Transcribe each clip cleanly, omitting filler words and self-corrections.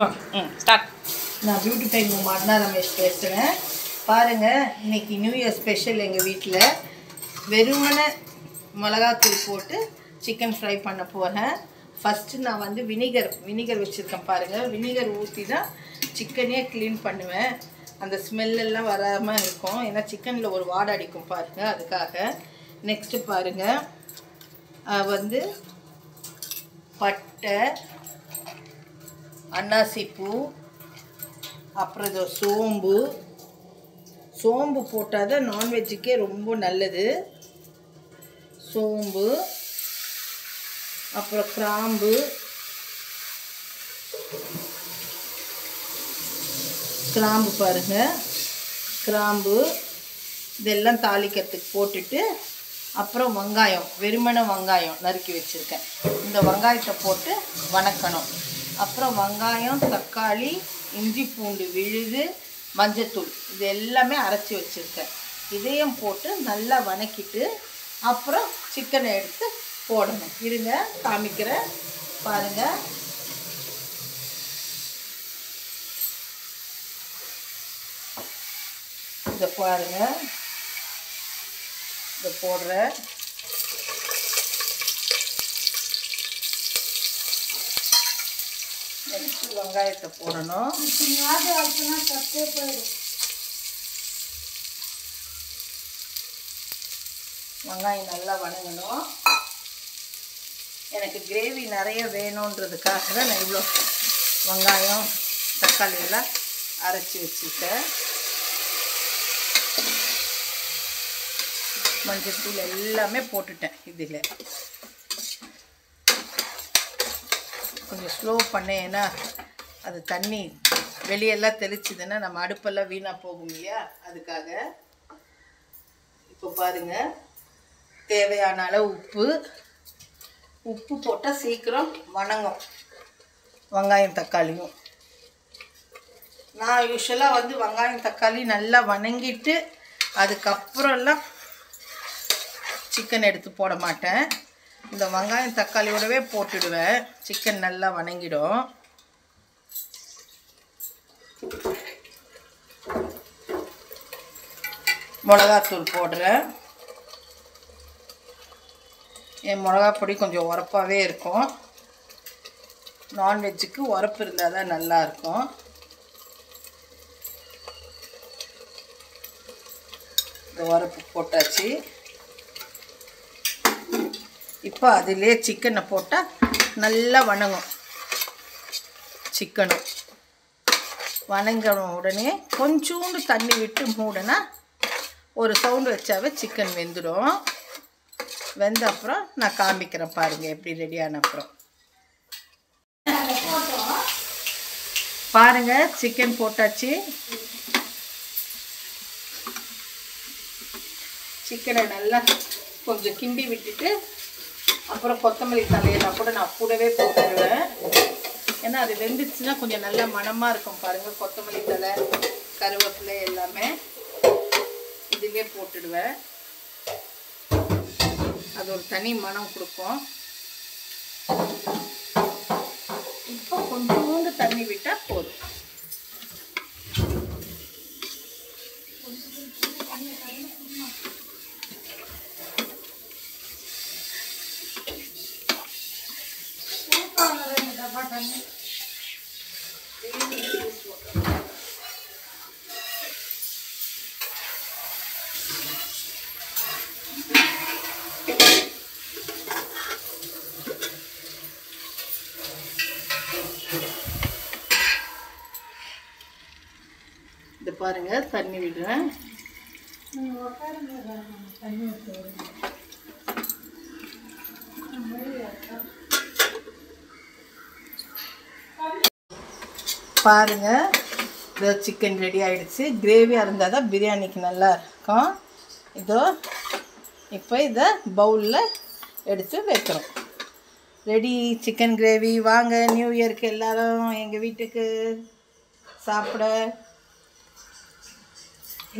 Start. நான் beauty time அண்ணா ரமேஷ் பேசுகிறேன். பாருங்கள், இன்றைக்கி நியூ இயர் ஸ்பெஷல் எங்கள் வீட்டில் வெறுமனை மிளகாத்தூள் போட்டு சிக்கன் ஃப்ரை பண்ண போகிறேன். ஃபஸ்ட்டு நான் வந்து வினிகர் வச்சுருக்கேன். பாருங்கள், வினிகர் ஊற்றி தான் சிக்கனே க்ளீன் பண்ணுவேன். அந்த ஸ்மெல்லெல்லாம் வராமல் இருக்கும். ஏன்னா சிக்கனில் ஒரு வாடை அடிக்கும் பாருங்கள், அதுக்காக. நெக்ஸ்ட்டு பாருங்கள், வந்து பட்டை, அன்னாசிப்பூ, அப்புறம் இது சோம்பு போட்டால் தான் நான்வெஜ்ஜுக்கே ரொம்ப நல்லது. சோம்பு, அப்புறம் கிராம்பு, பாருங்கள், கிராம்பு இதெல்லாம் தாளிக்கிறதுக்கு போட்டுட்டு, அப்புறம் வெங்காயம், வெறுமனை வெங்காயம் நறுக்கி வச்சுருக்கேன். இந்த வெங்காயத்தை போட்டு வணக்கணும். அப்புறம் வெங்காயம், தக்காளி, இஞ்சி பூண்டு விழுது, மஞ்சத்தூள் இது எல்லாமே அரைச்சி வச்சுருக்கேன். இதையும் போட்டு நல்லா வணக்கிட்டு அப்புறம் சிக்கனை எடுத்து போடணும். இருங்க, காமிக்கிறேன் பாருங்கள். இதை பாருங்கள், இதை போடுறேன். நெக்ஸ்ட்டு வெங்காயத்தை போடணும். வெங்காயம் நல்லா வணங்கணும். எனக்கு கிரேவி நிறைய வேணுன்றதுக்காக தான் நான் இவ்வளோ வெங்காயம் தக்காளி எல்லாம் அரைச்சி வச்சுருக்கேன். மஞ்சத்தூள் எல்லாமே போட்டுட்டேன். இதில் கொஞ்சம் ஸ்லோ பண்ணேன், ஏன்னா அது தண்ணி வெளியெல்லாம் தெளிச்சுதுன்னா நம்ம அடுப்பெல்லாம் வீணாக போகும் இல்லையா, அதுக்காக. இப்போ பாருங்கள், தேவையான அளவு உப்பு போட்டால் சீக்கிரம் வணங்கும் வெங்காயம் தக்காளியும். நான் யூஸ்வலாக வந்து வெங்காயம் தக்காளி நல்லா வணங்கிட்டு அதுக்கப்புறம்லாம் சிக்கன் எடுத்து போட மாட்டேன். இந்த வெங்காயம் தக்காளியோடவே போட்டுடுவேன். சிக்கன் நல்லா வணங்கிடும். மிளகாத்தூள் போடுறேன். என் மிளகா பொடி கொஞ்சம் உரப்பாகவே இருக்கும். நான்வெஜ்ஜுக்கு உரப்பு இருந்தால் தான் நல்லாயிருக்கும். இந்த உரப்பு போட்டாச்சு. இப்போ அதிலே சிக்கனை போட்டால் நல்லா வணங்கும். சிக்கனும் வணங்கின உடனே கொஞ்சோண்டு தண்ணி விட்டு மூடனா ஒரு சவுண்டு வச்சாவே சிக்கன் வெந்துடும். வெந்த அப்புறம் நான் காமிக்கிறேன் பாருங்கள் எப்படி ரெடியான அப்புறம். பாருங்கள், சிக்கன் போட்டாச்சு. சிக்கனை நல்லா கொஞ்சம் கிண்டி விட்டுட்டு அப்புறம் கொத்தமல்லி தலையெல்லாம் கூட நான் கூடவே போட்டுடுவேன். ஏன்னா அது வெந்துச்சுன்னா கொஞ்சம் நல்லா மணமாக இருக்கும் பாருங்கள். கொத்தமல்லி தலை, கருவேப்பிலை எல்லாமே இதிலே போட்டுடுவேன். அது ஒரு தனி மணம் கொடுக்கும். இப்போ கொஞ்சோண்டு தண்ணி விட்டால் போதும். இது பாருங்க, தண்ணி விடுறேன். பாருங்க, இதோ சிக்கன் ரெடி ஆகிடுச்சு. கிரேவியாக இருந்தால் தான் பிரியாணிக்கு நல்லா இருக்கும். இதோ இப்போ இதை பவுலில் எடுத்து வைக்கிறோம். Ready chicken gravy. வாங்க நியூ இயருக்கு எல்லோரும் எங்கள் வீட்டுக்கு சாப்பிட.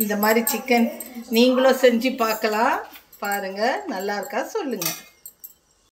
இந்த மாதிரி சிக்கன் நீங்களும் செஞ்சு பார்க்கலாம். பாருங்கள், நல்லா இருக்கா சொல்லுங்கள்.